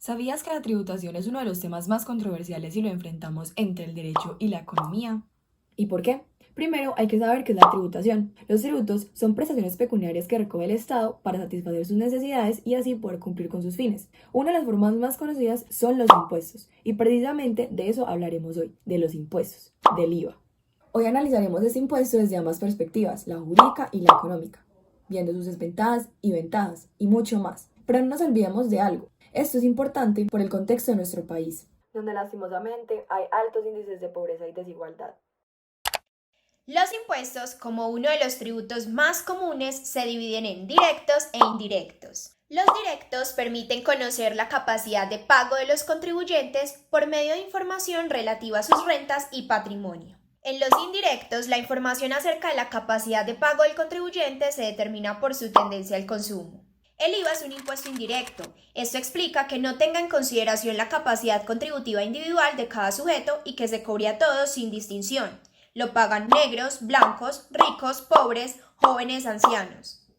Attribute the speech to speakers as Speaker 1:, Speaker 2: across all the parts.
Speaker 1: ¿Sabías que la tributación es uno de los temas más controversiales y lo enfrentamos entre el derecho y la economía? ¿Y por qué? Primero, hay que saber qué es la tributación. Los tributos son prestaciones pecuniarias que recoge el Estado para satisfacer sus necesidades y así poder cumplir con sus fines. Una de las formas más conocidas son los impuestos, y precisamente de eso hablaremos hoy, de los impuestos, del IVA. Hoy analizaremos este impuesto desde ambas perspectivas, la jurídica y la económica, viendo sus desventajas y ventajas, y mucho más. Pero no nos olvidemos de algo. Esto es importante por el contexto de nuestro país, donde lastimosamente hay altos índices de pobreza y desigualdad.
Speaker 2: Los impuestos, como uno de los tributos más comunes, se dividen en directos e indirectos. Los directos permiten conocer la capacidad de pago de los contribuyentes por medio de información relativa a sus rentas y patrimonio. En los indirectos, la información acerca de la capacidad de pago del contribuyente se determina por su tendencia al consumo. El IVA es un impuesto indirecto. Esto explica que no tenga en consideración la capacidad contributiva individual de cada sujeto y que se cobre a todos sin distinción. Lo pagan negros, blancos, ricos, pobres, jóvenes, ancianos.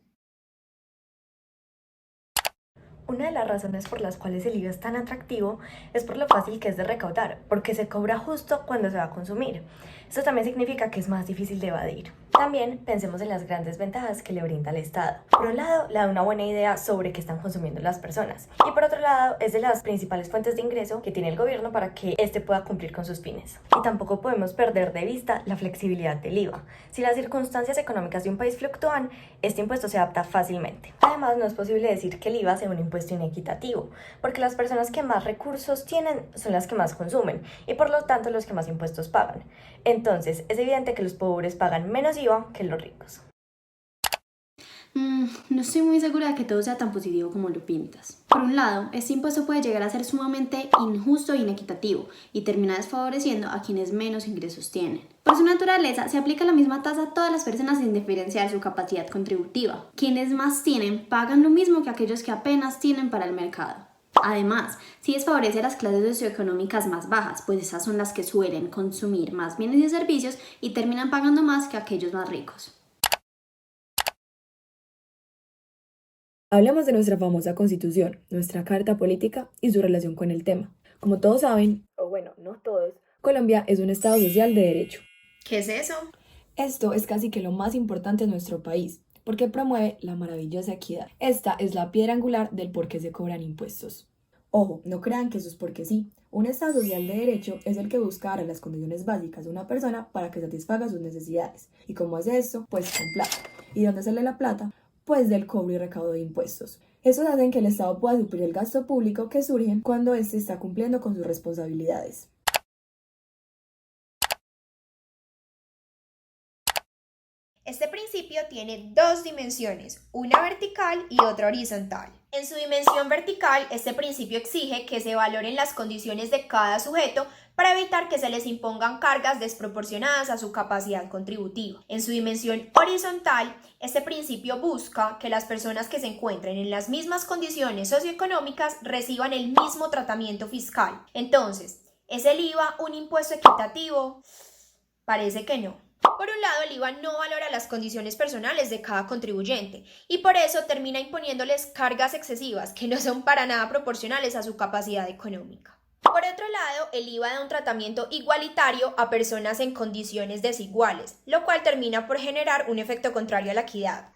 Speaker 3: Una de las razones por las cuales el IVA es tan atractivo es por lo fácil que es de recaudar, porque se cobra justo cuando se va a consumir. Esto también significa que es más difícil de evadir. También pensemos en las grandes ventajas que le brinda el Estado. Por un lado, le da una buena idea sobre qué están consumiendo las personas. Y por otro lado, es de las principales fuentes de ingreso que tiene el gobierno para que éste pueda cumplir con sus fines. Y tampoco podemos perder de vista la flexibilidad del IVA. Si las circunstancias económicas de un país fluctúan, este impuesto se adapta fácilmente. Además, no es posible decir que el IVA sea un impuesto inequitativo, porque las personas que más recursos tienen son las que más consumen y por lo tanto los que más impuestos pagan. Entonces, es evidente que los pobres pagan menos IVA que los ricos.
Speaker 4: No estoy muy segura de que todo sea tan positivo como lo pintas. Por un lado, este impuesto puede llegar a ser sumamente injusto e inequitativo y termina desfavoreciendo a quienes menos ingresos tienen. Por su naturaleza, se aplica la misma tasa a todas las personas sin diferenciar su capacidad contributiva. Quienes más tienen pagan lo mismo que aquellos que apenas tienen para el mercado. Además, sí desfavorece a las clases socioeconómicas más bajas, pues esas son las que suelen consumir más bienes y servicios y terminan pagando más que aquellos más ricos.
Speaker 1: Hablemos de nuestra famosa Constitución, nuestra Carta Política y su relación con el tema. Como todos saben, o bueno, no todos, Colombia es un Estado social de derecho.
Speaker 2: ¿Qué es eso?
Speaker 1: Esto es casi que lo más importante en nuestro país, porque promueve la maravillosa equidad. Esta es la piedra angular del por qué se cobran impuestos. Ojo, no crean que eso es porque sí. Un Estado social de derecho es el que busca dar las condiciones básicas de una persona para que satisfaga sus necesidades. ¿Y cómo hace esto? Pues con plata. ¿Y dónde sale la plata? Pues del cobro y recaudo de impuestos. Estos hacen que el Estado pueda suplir el gasto público que surge cuando éste está cumpliendo con sus responsabilidades.
Speaker 2: Este principio tiene dos dimensiones, una vertical y otra horizontal. En su dimensión vertical, este principio exige que se valoren las condiciones de cada sujeto para evitar que se les impongan cargas desproporcionadas a su capacidad contributiva. En su dimensión horizontal, este principio busca que las personas que se encuentren en las mismas condiciones socioeconómicas reciban el mismo tratamiento fiscal. Entonces, ¿es el IVA un impuesto equitativo? Parece que no. Por un lado, el IVA no valora las condiciones personales de cada contribuyente y por eso termina imponiéndoles cargas excesivas que no son para nada proporcionales a su capacidad económica. Por otro lado, el IVA da un tratamiento igualitario a personas en condiciones desiguales, lo cual termina por generar un efecto contrario a la equidad.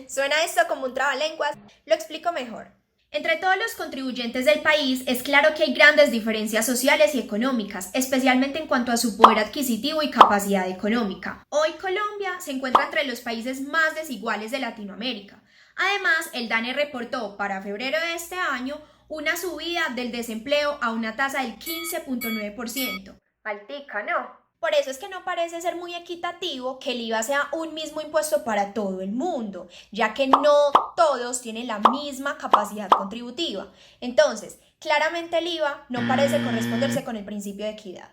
Speaker 2: ¿Suena esto como un trabalenguas? Lo explico mejor. Entre todos los contribuyentes del país es claro que hay grandes diferencias sociales y económicas, especialmente en cuanto a su poder adquisitivo y capacidad económica. Hoy Colombia se encuentra entre los países más desiguales de Latinoamérica. Además, el DANE reportó para febrero de este año una subida del desempleo a una tasa del 15.9%. Altica, ¿no? Por eso es que no parece ser muy equitativo que el IVA sea un mismo impuesto para todo el mundo, ya que no todos tienen la misma capacidad contributiva. Entonces, claramente el IVA no parece corresponderse con el principio de equidad.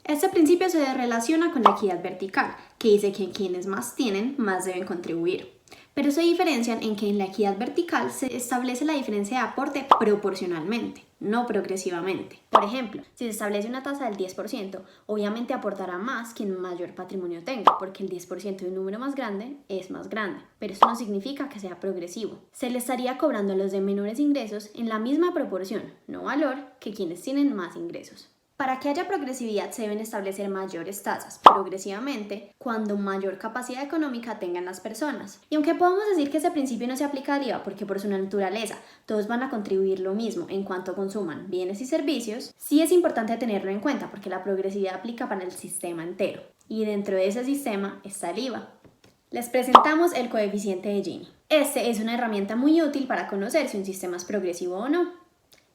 Speaker 4: Este principio se relaciona con la equidad vertical, que dice que quienes más tienen, más deben contribuir. Pero se diferencian en que en la equidad vertical se establece la diferencia de aporte proporcionalmente. no progresivamente. Por ejemplo, si se establece una tasa del 10%, obviamente aportará más quien mayor patrimonio tenga, porque el 10% de un número más grande es más grande, pero eso no significa que sea progresivo. Se le estaría cobrando a los de menores ingresos en la misma proporción, no valor, que quienes tienen más ingresos. Para que haya progresividad se deben establecer mayores tasas, progresivamente, cuando mayor capacidad económica tengan las personas. Y aunque podamos decir que ese principio no se aplica al IVA porque por su naturaleza todos van a contribuir lo mismo en cuanto consuman bienes y servicios, sí es importante tenerlo en cuenta porque la progresividad aplica para el sistema entero. Y dentro de ese sistema está el IVA. Les presentamos el coeficiente de Gini. Este es una herramienta muy útil para conocer si un sistema es progresivo o no.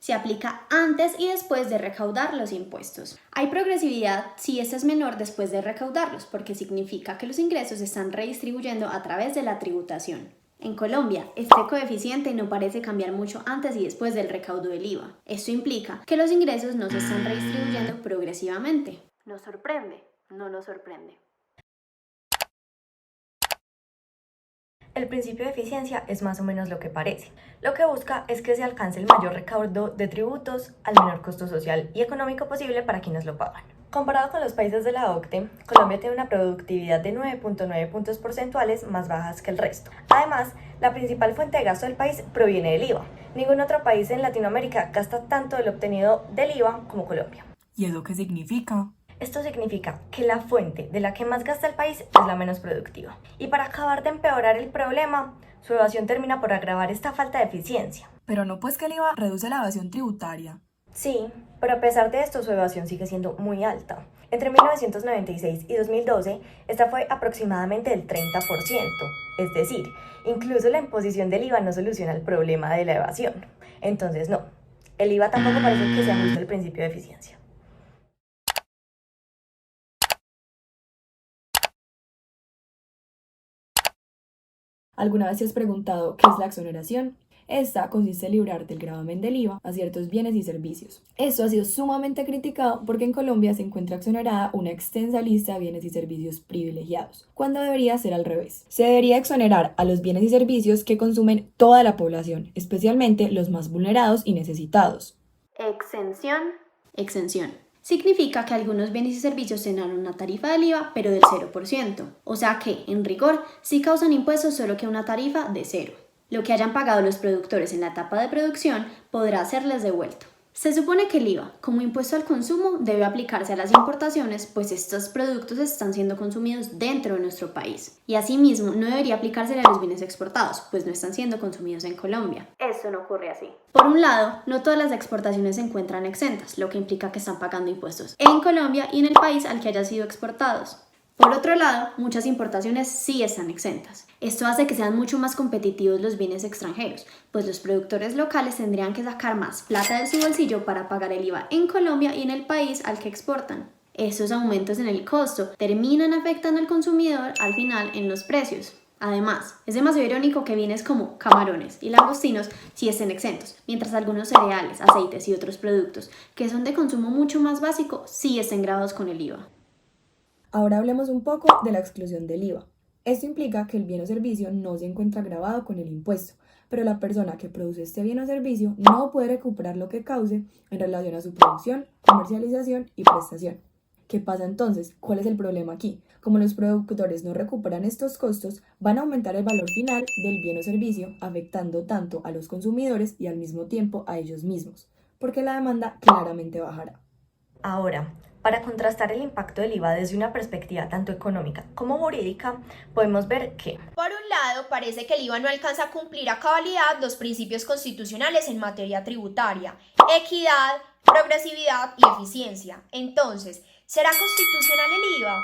Speaker 4: Se aplica antes y después de recaudar los impuestos. Hay progresividad si este es menor después de recaudarlos, porque significa que los ingresos se están redistribuyendo a través de la tributación. En Colombia, este coeficiente no parece cambiar mucho antes y después del recaudo del IVA. Esto implica que los ingresos no se están redistribuyendo progresivamente. ¿Nos sorprende? No nos sorprende.
Speaker 3: El principio de eficiencia es más o menos lo que parece. Lo que busca es que se alcance el mayor recaudo de tributos al menor costo social y económico posible para quienes lo pagan. Comparado con los países de la OCDE, Colombia tiene una productividad de 9.9 puntos porcentuales más bajas que el resto. Además, la principal fuente de gasto del país proviene del IVA. Ningún otro país en Latinoamérica gasta tanto de lo obtenido del IVA como Colombia.
Speaker 1: ¿Y eso qué significa?
Speaker 3: Esto significa que la fuente de la que más gasta el país es la menos productiva. Y para acabar de empeorar el problema, su evasión termina por agravar esta falta de eficiencia.
Speaker 1: Pero no, pues que el IVA reduce la evasión tributaria.
Speaker 3: Sí, pero a pesar de esto su evasión sigue siendo muy alta. Entre 1996 y 2012, esta fue aproximadamente del 30%. Es decir, incluso la imposición del IVA no soluciona el problema de la evasión. Entonces no, el IVA tampoco parece que se ajuste al principio de eficiencia.
Speaker 1: ¿Alguna vez te has preguntado qué es la exoneración? Esta consiste en librar del gravamen del IVA a ciertos bienes y servicios. Esto ha sido sumamente criticado porque en Colombia se encuentra exonerada una extensa lista de bienes y servicios privilegiados, cuando debería ser al revés. Se debería exonerar a los bienes y servicios que consumen toda la población, especialmente los más vulnerados y necesitados.
Speaker 4: Exención. Significa que algunos bienes y servicios tendrán una tarifa del IVA, pero del 0%. O sea que, en rigor, sí causan impuestos solo que una tarifa de 0. Lo que hayan pagado los productores en la etapa de producción podrá serles devuelto. Se supone que el IVA, como impuesto al consumo, debe aplicarse a las importaciones, pues estos productos están siendo consumidos dentro de nuestro país. Y asimismo, no debería aplicársele a los bienes exportados, pues no están siendo consumidos en Colombia.
Speaker 3: Eso no ocurre así.
Speaker 4: Por un lado, no todas las exportaciones se encuentran exentas, lo que implica que están pagando impuestos en Colombia y en el país al que hayan sido exportados. Por otro lado, muchas importaciones sí están exentas. Esto hace que sean mucho más competitivos los bienes extranjeros, pues los productores locales tendrían que sacar más plata de su bolsillo para pagar el IVA en Colombia y en el país al que exportan. Estos aumentos en el costo terminan afectando al consumidor al final en los precios. Además, es demasiado irónico que bienes como camarones y langostinos sí estén exentos, mientras algunos cereales, aceites y otros productos que son de consumo mucho más básico sí estén gravados con el IVA.
Speaker 1: Ahora hablemos un poco de la exclusión del IVA. Esto implica que el bien o servicio no se encuentra gravado con el impuesto, pero la persona que produce este bien o servicio no puede recuperar lo que cause en relación a su producción, comercialización y prestación. ¿Qué pasa entonces? ¿Cuál es el problema aquí? Como los productores no recuperan estos costos, van a aumentar el valor final del bien o servicio, afectando tanto a los consumidores y al mismo tiempo a ellos mismos, porque la demanda claramente bajará.
Speaker 3: Ahora, para contrastar el impacto del IVA desde una perspectiva tanto económica como jurídica, podemos ver que,
Speaker 2: por un lado, parece que el IVA no alcanza a cumplir a cabalidad los principios constitucionales en materia tributaria, equidad, progresividad y eficiencia. Entonces, ¿será constitucional el IVA?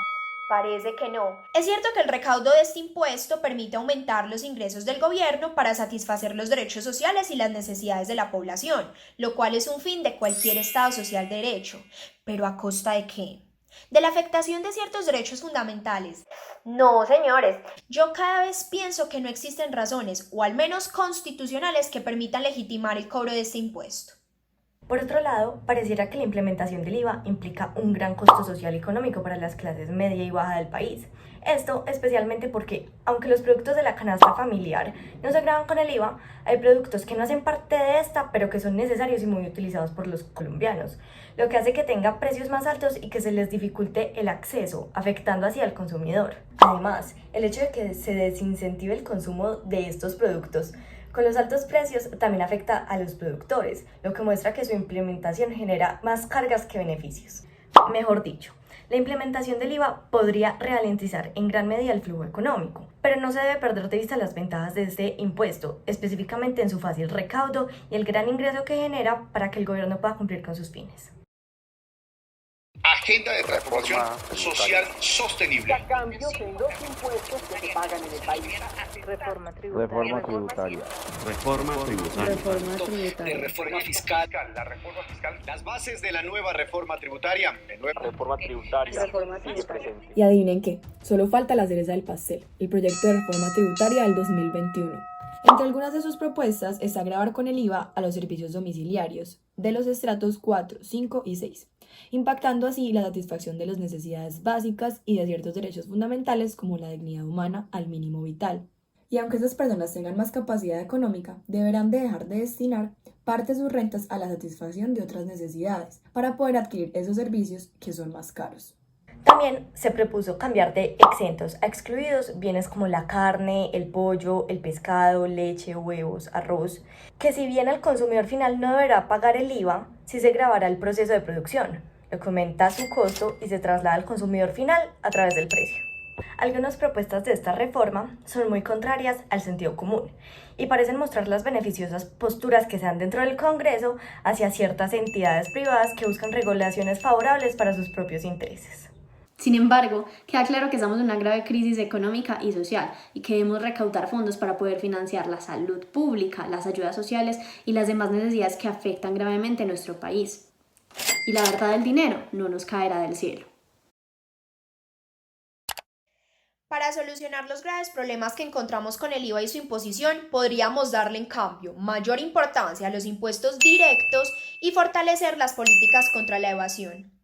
Speaker 2: Parece que no. Es cierto que el recaudo de este impuesto permite aumentar los ingresos del gobierno para satisfacer los derechos sociales y las necesidades de la población, lo cual es un fin de cualquier Estado social de derecho. ¿Pero a costa de qué? ¿De la afectación de ciertos derechos fundamentales? No, señores. Yo cada vez pienso que no existen razones, o al menos constitucionales, que permitan legitimar el cobro de este impuesto.
Speaker 3: Por otro lado, pareciera que la implementación del IVA implica un gran costo social y económico para las clases media y baja del país. Esto especialmente porque, aunque los productos de la canasta familiar no se gravan con el IVA, hay productos que no hacen parte de esta, pero que son necesarios y muy utilizados por los colombianos, lo que hace que tenga precios más altos y que se les dificulte el acceso, afectando así al consumidor. Además, el hecho de que se desincentive el consumo de estos productos con los altos precios también afecta a los productores, lo que muestra que su implementación genera más cargas que beneficios. Mejor dicho, la implementación del IVA podría ralentizar en gran medida el flujo económico, pero no se debe perder de vista las ventajas de este impuesto, específicamente en su fácil recaudo y el gran ingreso que genera para que el gobierno pueda cumplir con sus fines.
Speaker 5: Agenda de transformación social sostenible.
Speaker 6: Cambios en los impuestos que se pagan en el país.
Speaker 7: Reforma tributaria.
Speaker 5: De reforma fiscal. La reforma fiscal. Las bases de la nueva reforma tributaria.
Speaker 6: Reforma tributaria.
Speaker 1: Y adivinen qué, solo falta la cereza del pastel, el proyecto de reforma tributaria del 2021. Entre algunas de sus propuestas está gravar con el IVA a los servicios domiciliarios de los estratos 4, 5 y 6, impactando así la satisfacción de las necesidades básicas y de ciertos derechos fundamentales como la dignidad humana al mínimo vital. Y aunque esas personas tengan más capacidad económica, deberán de dejar de destinar parte de sus rentas a la satisfacción de otras necesidades para poder adquirir esos servicios que son más caros.
Speaker 3: También se propuso cambiar de exentos a excluidos bienes como la carne, el pollo, el pescado, leche, huevos, arroz, que si bien el consumidor final no deberá pagar el IVA, sí se gravará el proceso de producción, lo que aumenta su costo y se traslada al consumidor final a través del precio. Algunas propuestas de esta reforma son muy contrarias al sentido común y parecen mostrar las beneficiosas posturas que se dan dentro del Congreso hacia ciertas entidades privadas que buscan regulaciones favorables para sus propios intereses.
Speaker 4: Sin embargo, queda claro que estamos en una grave crisis económica y social y que debemos recaudar fondos para poder financiar la salud pública, las ayudas sociales y las demás necesidades que afectan gravemente a nuestro país. Y la verdad del dinero no nos caerá del cielo.
Speaker 2: Para solucionar los graves problemas que encontramos con el IVA y su imposición, podríamos darle en cambio mayor importancia a los impuestos directos y fortalecer las políticas contra la evasión.